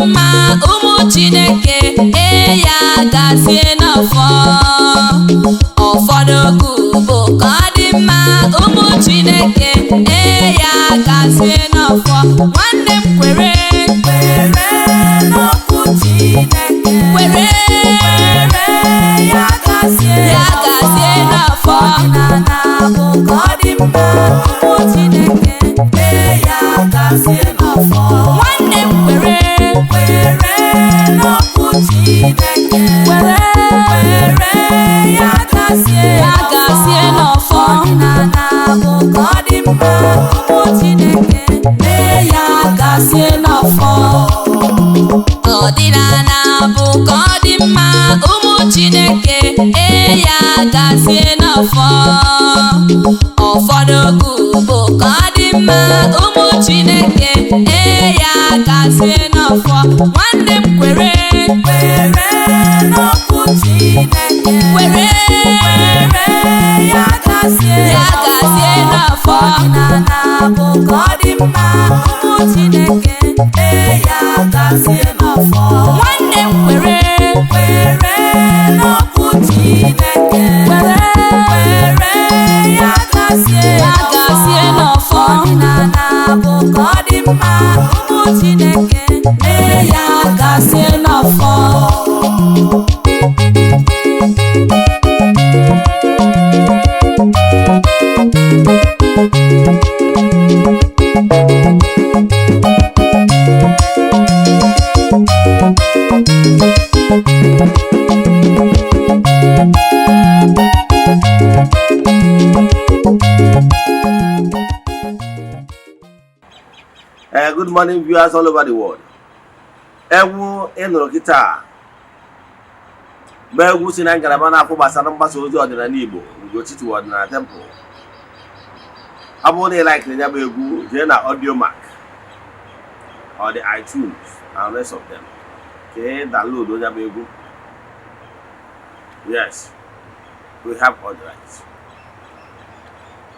mma ụmụ Chineke ya gazie n'ọfọ ụfọdụ okwu bụ ka ọ dị mma ụmụ Chineke ya gazie n'ọfọ nwanne m kwere n'okwu Chineke kwere ya gazie n'ọfọ ọdịnala bụ ka ọ dị mma ụmụ Chineke ya gazie n'ọfọ nwanne m kwere n'okwu Chineke kwere ya gazie n'ọfọ ọdịnala bụ ka ọ dị mma ụmụ Chineke ya gazie n'ọfọ ọdịnala bụ ka ọ dị mma ụmụ Chineke ya gazie n'ọfọ ụfọdụ okwu bụ ka ọ dị mma ụmụ Chineke ya gazie n'ọfọ nwanne m kwere n'okwu Chineke kwere ya gazie n'ọfọ ọdịnala bụ ka ọ dị mma ụmụ Chineke ya gazie n'ọfọ nwanne m kwere n'okwu Chineke kwere ya gazie n'ọfọ ọdịnala bụ ka ọ dị mma ụmụ Chineke ya gazie n'ọfọ Good morning, viewers all over the world. Egwu ịnụrụ kịta bụ egwu si na ngalaba na-afụ gbasara mgbasa ozi ọdịnala Igbo ugochitubelu ọdịnala temple. Ọ bụrụ na ị like ya bụ egwu, jee na Audiomack or the iTunes and rest of them. Okay, download onye bụ egwu. Yes, we have all the rights.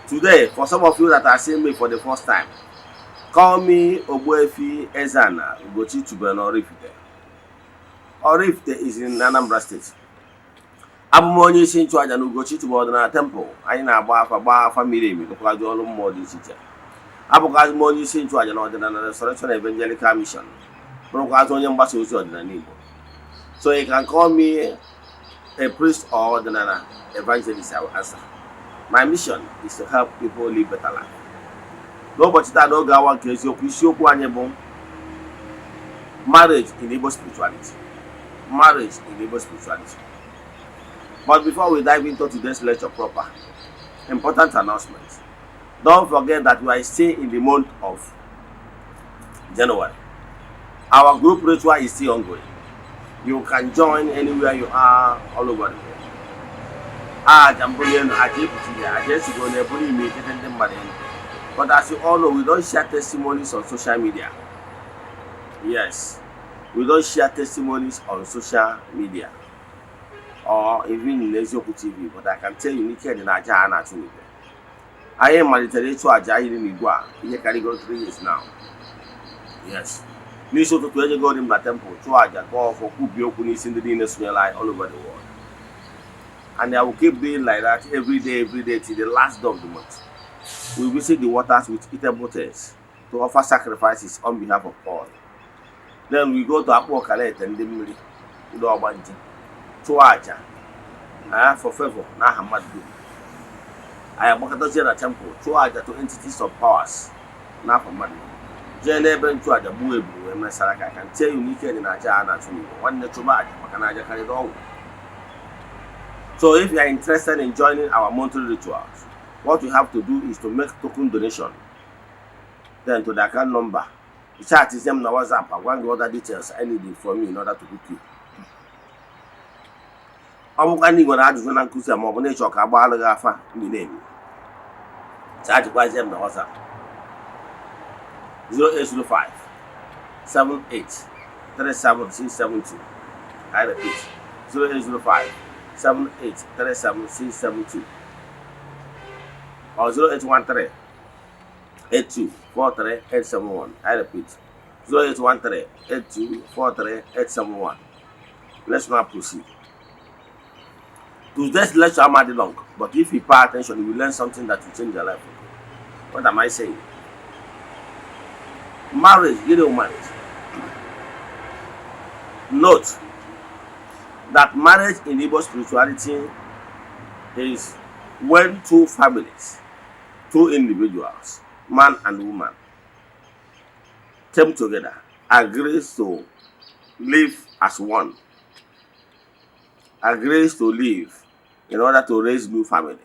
Today, for some of you that are seeing me for the first time, call me Ogbuefi, Eze-Ana, ugochitubelu oraifite. Oraifite is in Anambra State. Abụ m onye isi nchụaja na ugochitubelu ọdịnala temple. Anyị na-agba afa miri emi tụkwazị ọrụ mmụọ dị iche iche. Abụkwazị m onye isi nchụaja na ọdịnala Restoration Evangelical Mission. Bụrụkwazị onye mgbasa ozi ọdịnala Igbo. So you can call me a priest or ọdịnala evangelist. I will answer. My mission is to help people live better life. N'ụbọchị taa n'oge awa nke eziokwu, isiokwu anyị bụ marriage in Igbo spirituality. Marriage in Igbo spirituality. But before we dive into today's lecture proper, important announcement. Don't forget that we are still in the month of January. Our group ritual is still ongoing. You can join anywhere you are all over the world. But as you all know, we don't share testimonies on social media. Yes, we don't share testimonies on social media or even in Ezeoku TV. But I can tell you, Nike and Eze-Ana too. I am military to Ajayi in Igbo. He can go 3 years now. Yes. Me so to go in the temple to Aja go for Kubioku in the dinner all over the world. And I will keep doing like that every day till the last day of the month. We visit the waters with eatable things to offer sacrifices on behalf of all. Then we go to Apocalypse and Dimri to Aja for favor. Now Hamadu. I am walking to the temple to Aja to entities of powers. Now for money. Jeneben to Aja Buebu and Masaraka. I can tell you, Nike and Eze-Ana to me. One natural Makanaja carried on. So if you are interested in joining our monthly rituals, what you have to do is to make token donation. Then to the account number. The chat is them on WhatsApp. I want the other details I need from me in order to book you. I'm going to add to the Kusa Mogonation Kabalafa in the name. Chat to them on WhatsApp. 0805 78 37672. I repeat 0805 78 37672. Or 0813 82 43 871. I repeat 0813-8243-871. Let's now proceed. Today's lecture might be long, but if you pay attention, you will learn something that will change your life. What am I saying? Marriage, marriage. Note that marriage in Igbo spirituality is when two families, two individuals, man and woman, came together, agrees to live as one, agrees to live in order to raise new family.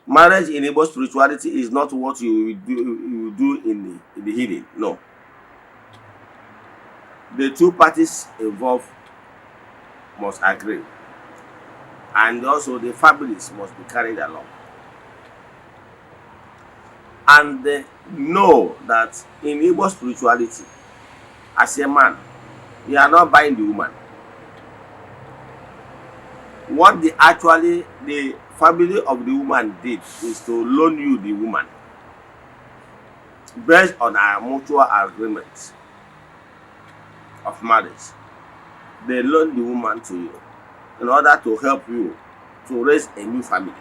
Marriage in Igbo spirituality is not what you do in the hidden. No. The two parties involved must agree, and also the families must be carried along. And they know that in Igbo spirituality, as a man, you are not buying the woman. What the family of the woman did is to loan you the woman based on our mutual agreement of marriage. They loan the woman to you in order to help you to raise a new family.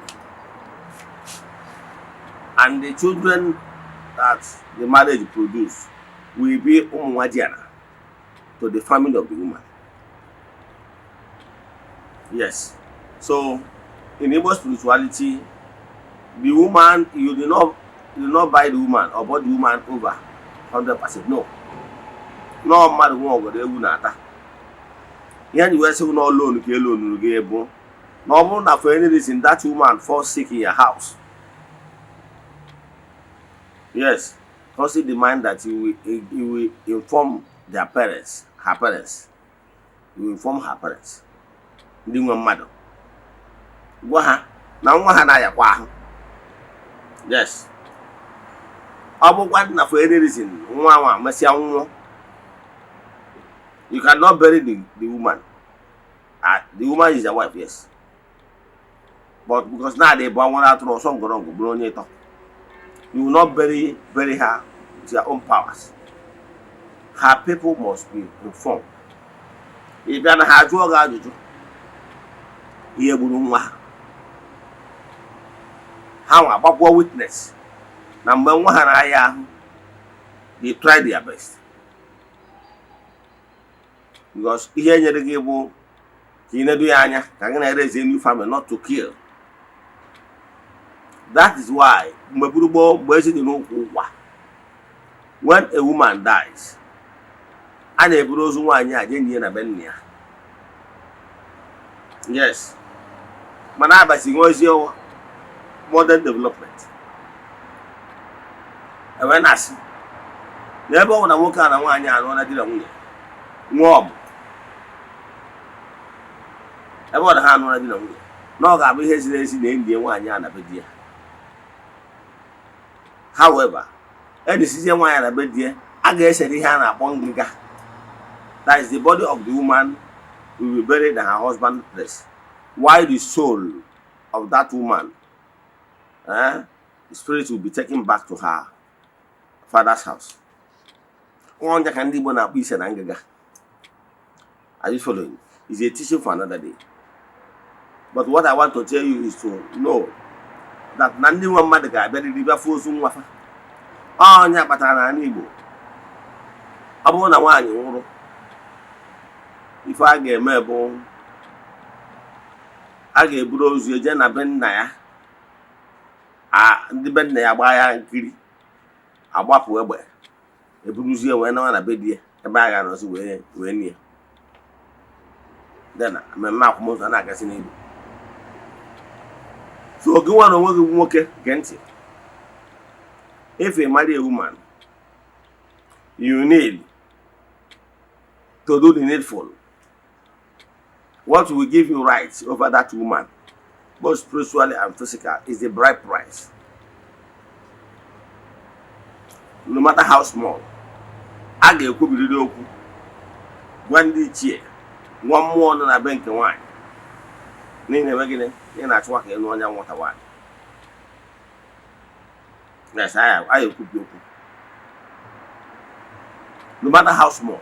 And the children that the marriage produce will be ezeana to the family of the woman. Yes. So in Igbo spirituality, the woman, you do not buy the woman or buy the woman over 100%. No. No matter what they will not. Yeah, you say no loan, no, for any reason that woman falls sick in your house. Yes, constantly demand that you will inform their parents, her parents. You inform her parents. The mother. Yes. For any reason, you cannot bury the woman. The woman is your wife, yes. But because now they born one out of some you will not bury her with your own powers. Her people must be informed. If you have to how about witness? Number one, they try their best. Because here you raise a new family, not to kill. That is why when a woman dies, and a yes, Manaba modern development. And when I see never want to walk on one year and one idea warm. About the hand one idea. No, I be hesitating in India 1 year and a bit. However, any decision why I bet dear, I guess any hand upon Giga. That is the body of the woman will be buried in her husband's place. Why the soul of that woman, the spirit will be taken back to her father's house. Are you following? It's a teaching for another day. But what I want to tell you is to know that Nandi one mother guy very river for some wafer. Oh, Yapatana and Igbo. Abona one, if I get Melbourne, I get bros, your Jenna Ben Naya. The Ben Naya by and Kiri. A wap webber. A bruiser went on a bed here, a bag and was away near. Then I'm a map most and I can see. So go on and work against it. If you marry a woman, you need to do the needful. What will give you rights over that woman, both spiritually and physical, is the bride price. No matter how small. I get a couple one day cheer, one more than a bank of wine. Nina beginning, and that's what you know what I want. Yes, I cook you. no matter how small.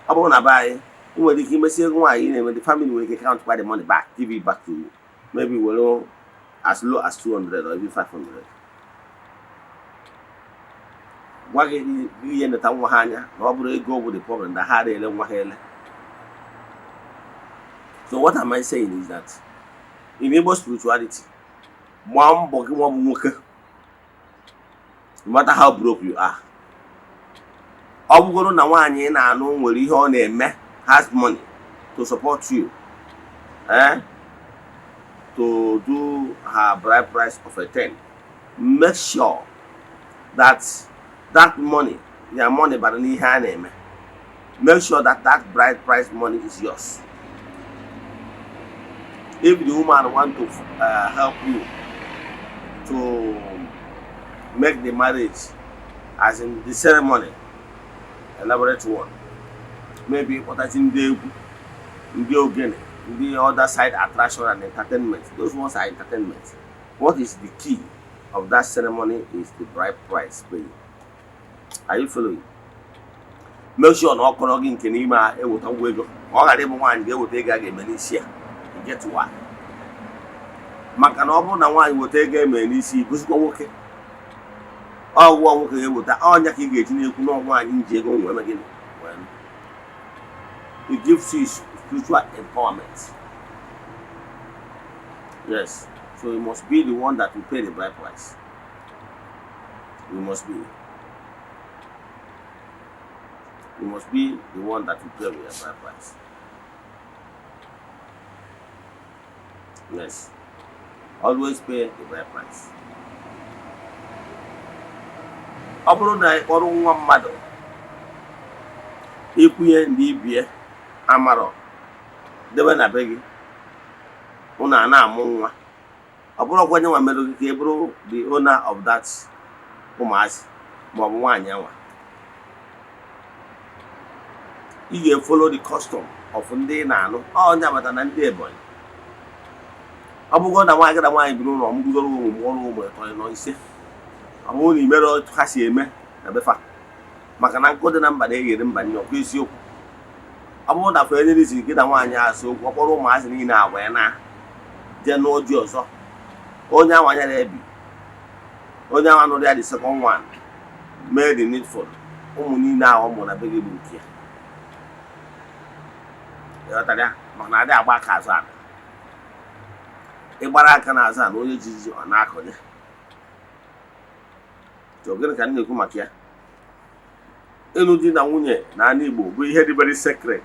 Ọ bụrụ na be anyị ị nwere ike imesi ego nwaanyị na-eme the family nwere ike count by the money back, give it back to you, maybe were as low as 200 or even 500. Gwa gị ihe neta nwa ha anya na ọ bụrụ ego bụ the problem na ha ele nwa ha ele. So what am I saying is that in Igbo spirituality, gbaa mbọ gị nwa bụ nwoke, no matter how broke you are. Ọ bụgoro na nwaanyị na-anụ nwere ihe ọ na-eme, has money to support you, to do her bride price of a 10, make sure that that money, your money, but make sure that that bride price money is yours. If the woman want to help you to make the marriage, as in the ceremony, elaborate one, maybe what I think the other side, attraction and entertainment, those ones are entertainment. What is the key of that ceremony is the bride price paying. Are you following? Make sure no okoro gi nke n'ime a ewota ngwa ego. Ọ ghara ịbụ nwaanyị ga-eweta ego a ga-eme n'isi ya. Get why? Maka na ọ bụrụ na nwaanyị weta ego eme n'isi bụzikwa nwoke. Ọ gwa nwoke ga-eweta ọnya ka ị ga-eji n'ekwu na nwaanyị nji ego nwe eme gịnị. It gives you spiritual empowerment. Yes. So you must be the one that will pay the bride price. You must be. You must be the one that will pay your bride price. Yes. Always pay the bride price. Ọ bụrụ na ịkpọrọ nwa mmadụ ikwunye ndị ibie amarọ debe na be gị unu a na-amụ nwa, ọ bụrụ ọkwa nye nwa mere gị ka ị bụrụ the owner of that ụmụazị maọbụ nwaanyị anwa. Ị ga-follow the custom of ndị na-anụ onye amata na ndị Ebonyi. Ọ bụgo na nwaanyị gada nwaanyị biri ụlọ ọmụgudoro ụmụ ọrụ ụmụ ịtọ nọ ise, ọ bụrụ na imere otu ha si eme na befa maka na nkụ dị na mba na-eghere mba nye ọkwa isiokwu. Ọ bụrụ na fere n'isi gị na nwaanyị asị okwu, ọ kpọrọ ụmụazị niile agwa ya na je n'oji ọzọ, onye anwa nyere ebi, onye anwa nụrụ ya the second one mee the needful, ụmụ niile ahụ ụmụ na be gị bụ nke ya. Ịghọtara? Maka na adị agba aka azụ ala. Ịgbara aka n'azụ a na onye jiji ọ na-akọnye. Gịnị ka m na-ekwu maka ya? Ịlụ di na nwunye na ala Igbo bụ ihe dị very sacred.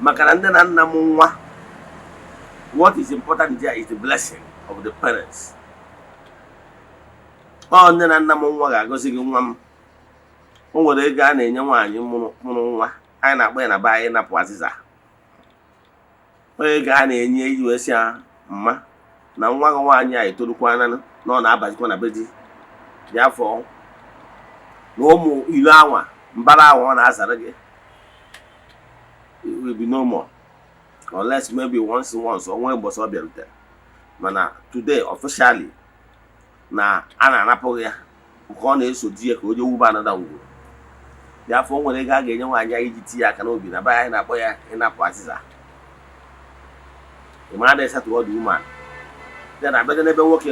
Maka na nne na nna m nwa, what is important there is the blessing of the parents. Ọ nne na nna m nwa ga-agọzi gị nwa m. O nwere ego a na-enye nwaanyị mụrụ nwa, anyị na-akpọ ya na be anyị napụ azịza. Onye ego a na-enye iji wee sị ya mma na nwa gị nwaanyị a etorukwana na ọ na-abazikwa na be di dị afọ na ụmụ ilu anwa mbara ahụ ọ na-azara gị. It will be no more unless maybe once onwe ụbọchị ọ bịarutere. Mana today officially na a na-anapụ ya nke ọ na-eso di ya ka o je wuba anada ngwuru. Dị afọ o nwere ego a ga-enye nwaanyị a iji tinye aka n'obi na be anyị na-akpọ ya ịnapụ azịza. The man is to the woman. Then I better never work,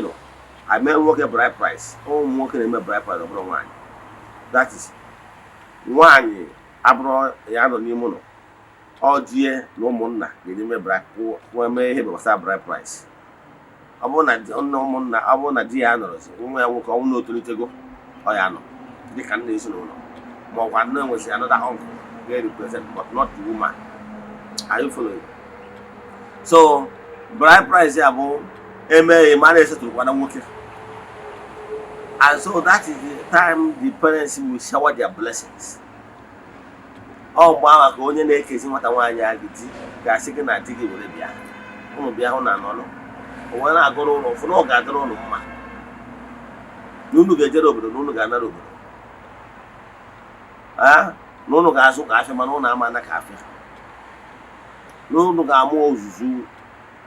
I may work a bride price. Oh, working in a bride price of one. That is one abroad, Yano Nimono. Oh, dear, no mona, they didn't bride, who may have a bride price. I want a mona, I want a dear honors, whom I walk on no to go. Oh, Yano, they can't listen. More one was another uncle, very present, but not the woman. Are you following? So, bride price ya bụ eme marriage to one nwoke. And so that is the time the parents will shower their blessings. Ọ mgbe ahụ ka onye na-ekezi nwata nwaanyị a gị ga-asị gị na di gị were bịa. Ụnụ bịa hụ na n'ọnụ. O wee na-agụrụ ụlọ ụfụ na ọ ga-adịrị ụlọ mma. Na unu ga-ejere obodo na unu ga-anara obodo. Na unu ga-azụ ka afịa mana unu ama na ka afịa. N'ụnụ ga-amụ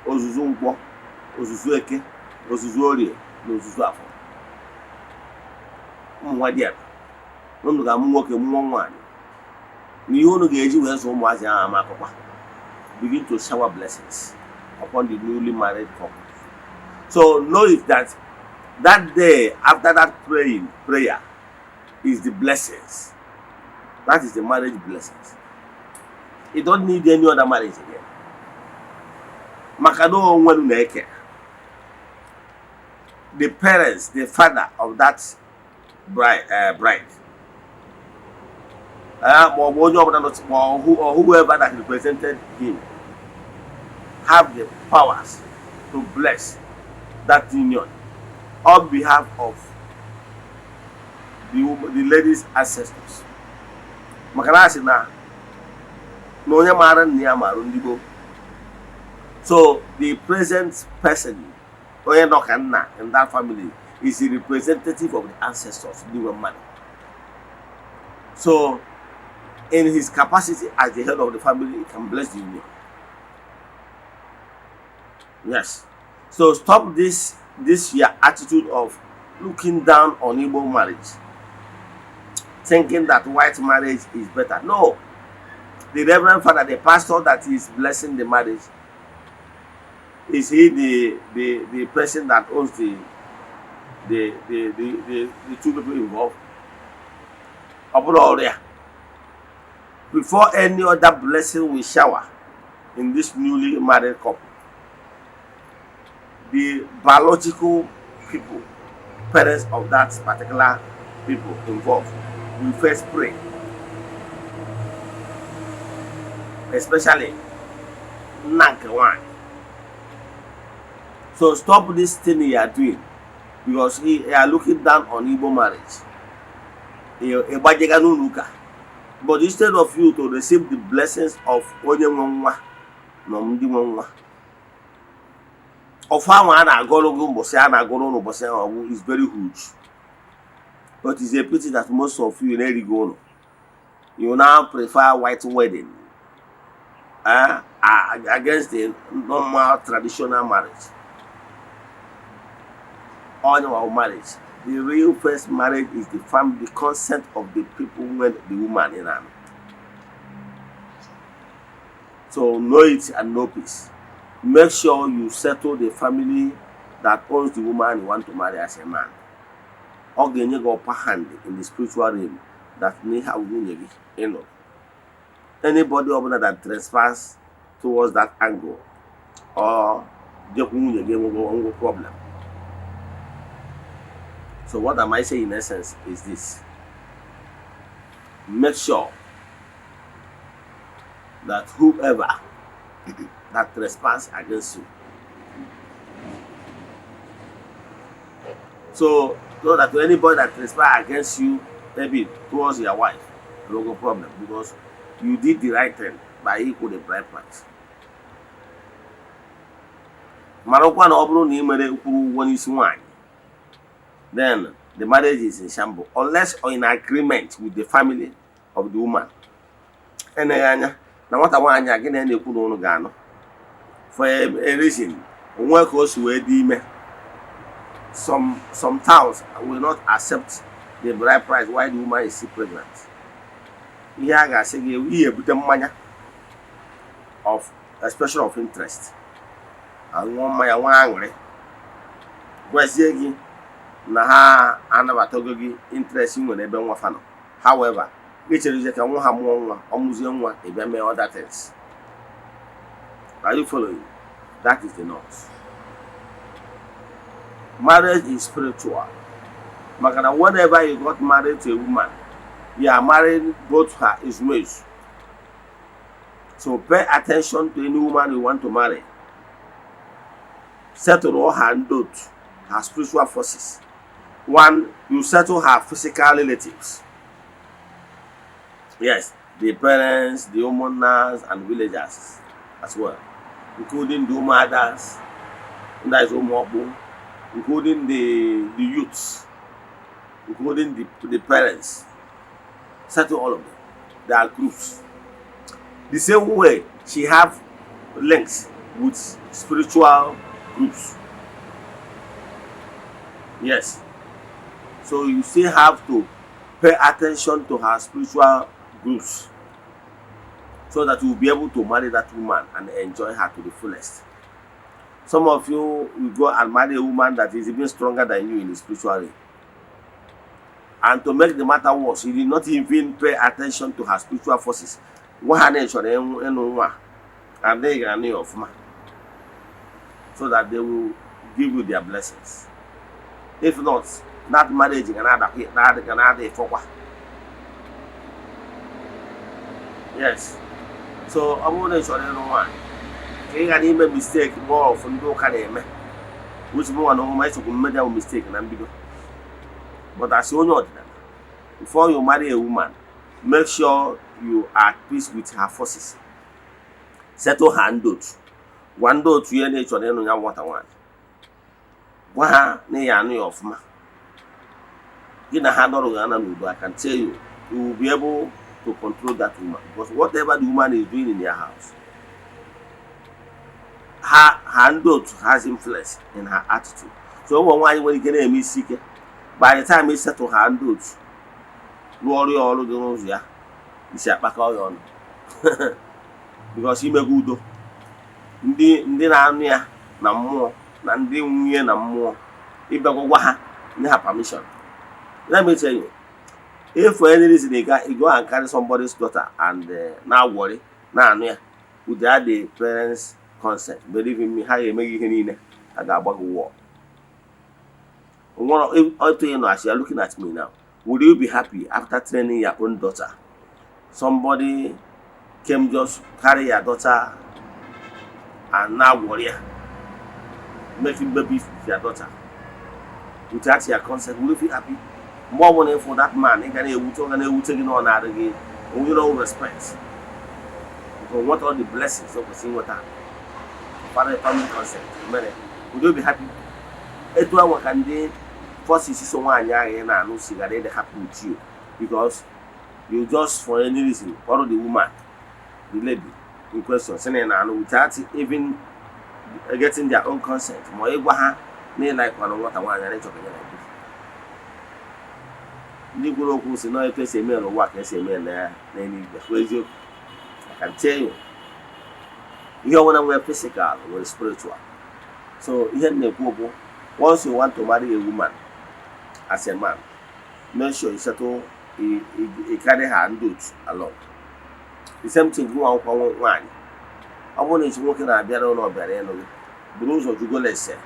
ozuzu nkwọ, ozuzu eke, ozuzu orie na ozuzu afọ. Ụmụ nwa dị unu ga-amụ nwoke mụọ nwaanyị na ihe unu ga-eji wee zụ ụmụazị ahụ ama akụkwa. Begin to shower blessings upon the newly married couple. So know it that day after that prayer is the blessings. That is the marriage blessings. You don't need any other marriage again. Makano onwenu na-eke. The parents, the father of that bride, or whoever that represented him, have the powers to bless that union on behalf of the lady's ancestors. So the present person in that family is the representative of the ancestors they were married. So in his capacity as the head of the family, he can bless the union. Yes. So stop this your attitude of looking down on Igbo marriage, thinking that white marriage is better. No. The Reverend Father, the pastor that is blessing the marriage, is he the person that owns the two people involved? Before any other blessing we shower in this newly married couple, the biological people, parents of that particular people involved, we first pray. Especially Nankawan. So stop this thing you are doing, because you are looking down on Igbo marriage. But instead of you to receive the blessings of Onyenwanwa, of how is very huge. But it's a pity that most of you you now prefer white wedding against the normal traditional marriage. On our marriage, the real first marriage is the family, the consent of the people when the woman in army. So know it and know peace. Make sure you settle the family that owns the woman you want to marry as a man. Or you go upper hand in the spiritual realm that may have anybody over that trespass towards that angle or the problem. So what am I saying in essence is this: make sure that whoever that trespass against you, so that anybody that trespass against you, maybe towards your wife, no problem, because you did the right thing by equal the bride price. Marokwan obro ni mere ukuru one is one. Then the marriage is in shambles unless or in agreement with the family of the woman. And now what I want again and you put on Gano for a reason. Work also where some towns will not accept the bride price while the woman is still pregnant. Here I say you put money of expression of interest. And one my angry. Na ha anabatogogi interest in ebe nwa fano. However, nature ka nwa ha muo nwa, omuzie nwa e be me other things. Are you following? That is the north. Marriage is spiritual. Makana whenever you got married to a woman, you are married both her Ismails. So pay attention to any woman you want to marry. Settle all her note, her spiritual forces. One, you settle her physical relatives. Yes, the parents, the homeowners, and villagers as well, including the mothers, that is homeowners, including the youths, including the parents. Settle all of them. They are groups. The same way she have links with spiritual groups. Yes. So you still have to pay attention to her spiritual groups so that you will be able to marry that woman and enjoy her to the fullest. Some of you will go and marry a woman that is even stronger than you in the spiritual way. And to make the matter worse, you did not even pay attention to her spiritual forces. And they can know of man, so that they will give you their blessings. If not, that marriage can forward. Yes. So I wouldn't show anyone. You can make mistake more from do can which more no might make a mistake and bigger. But as you know, before you marry a woman, make sure you are at peace with her forces. Settle her dote. One dote to your nature, then you want one. Wah, nay, I know of ma. In a handle, I can tell you, you will be able to control that woman. Because whatever the woman is doing in your house, her handle has influence in her attitude. So when you get a sick, by the time you settle her handle, glory all the knows ya, you say back all on. Because he may good. Ndi na anu ya na mmụọ na ndị nwunye na mmụọ ịbịakwa gwa ha nye ha permission. Let me tell you, if for any reason you go and carry somebody's daughter and now worry, na anu ya without the parents' consent, believe in me, how you make ihe niile a ga-agba gị war. As you are looking at me now, would you be happy after training your own daughter? Somebody came just carry your daughter and now warrior making babies with your daughter without your consent. Will you feel happy? More money for that man, he can taking on that again. You don't respect. Because what all the blessings of the single time. Father, family consent. Would you be happy? It will can day first is someone and no cigarette happy with you because you just for any reason follow the woman, the lady in question, without even getting their own consent. More may like one what I want and talking like this. Negro who's no a place a man or work as a man there, they need the I can tell you. You want to wear physical or spiritual. So once you want to marry a woman as a man, make sure you settle a carry her and do it alone. The same thing go on for one. I want to work in a better or better. The rules of the go let's say.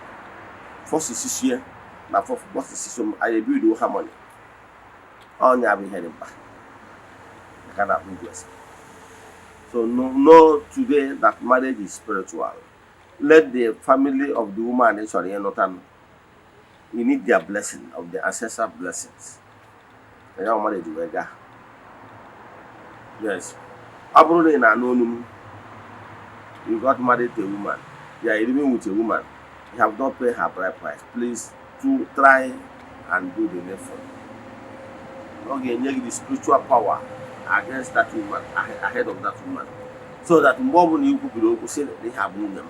First is here, now for what is system I agree with harmony. On your heading back. I cannot be blessed. So know today that marriage is spiritual. Let the family of the woman you need their blessing of the ancestral blessings. And now marriage will go. Yes. Abroad in anonymous, you got married to a woman. You are living with a woman. You have not paid her bride price. Please to try and do the needful. Okay, you need the spiritual power against that woman, ahead of that woman. So that more you could say that they have women.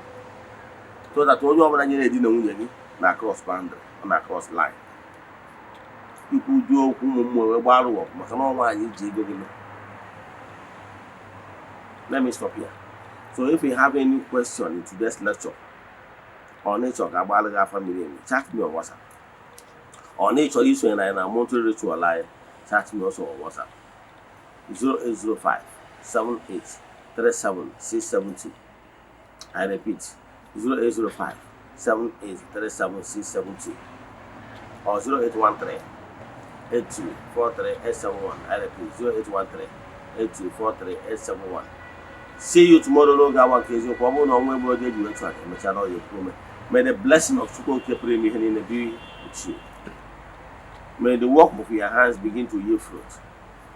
So that all your man didn't na cross boundary, na cross line. You could do more about Let me stop here. So if you have any question in today's lecture on nature about family, chat me on WhatsApp. On nature issue and I monthly ritual live, chat me also on WhatsApp. 0805 78 37 672. I repeat, 0805 78 37 672 or 0813 82 43 871. I repeat, 0813 82 43 871. See you tomorrow. May the blessing of Chukwu be with you. May the work of your hands begin to yield fruit.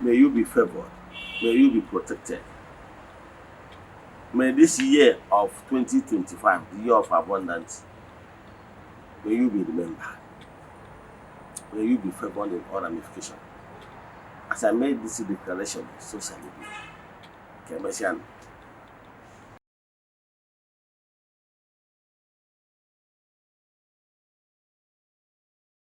May you be favored. May you be protected. May this year of 2025, the year of abundance, may you be remembered. May you be favored in all ramifications. As I made this declaration, so shall it be.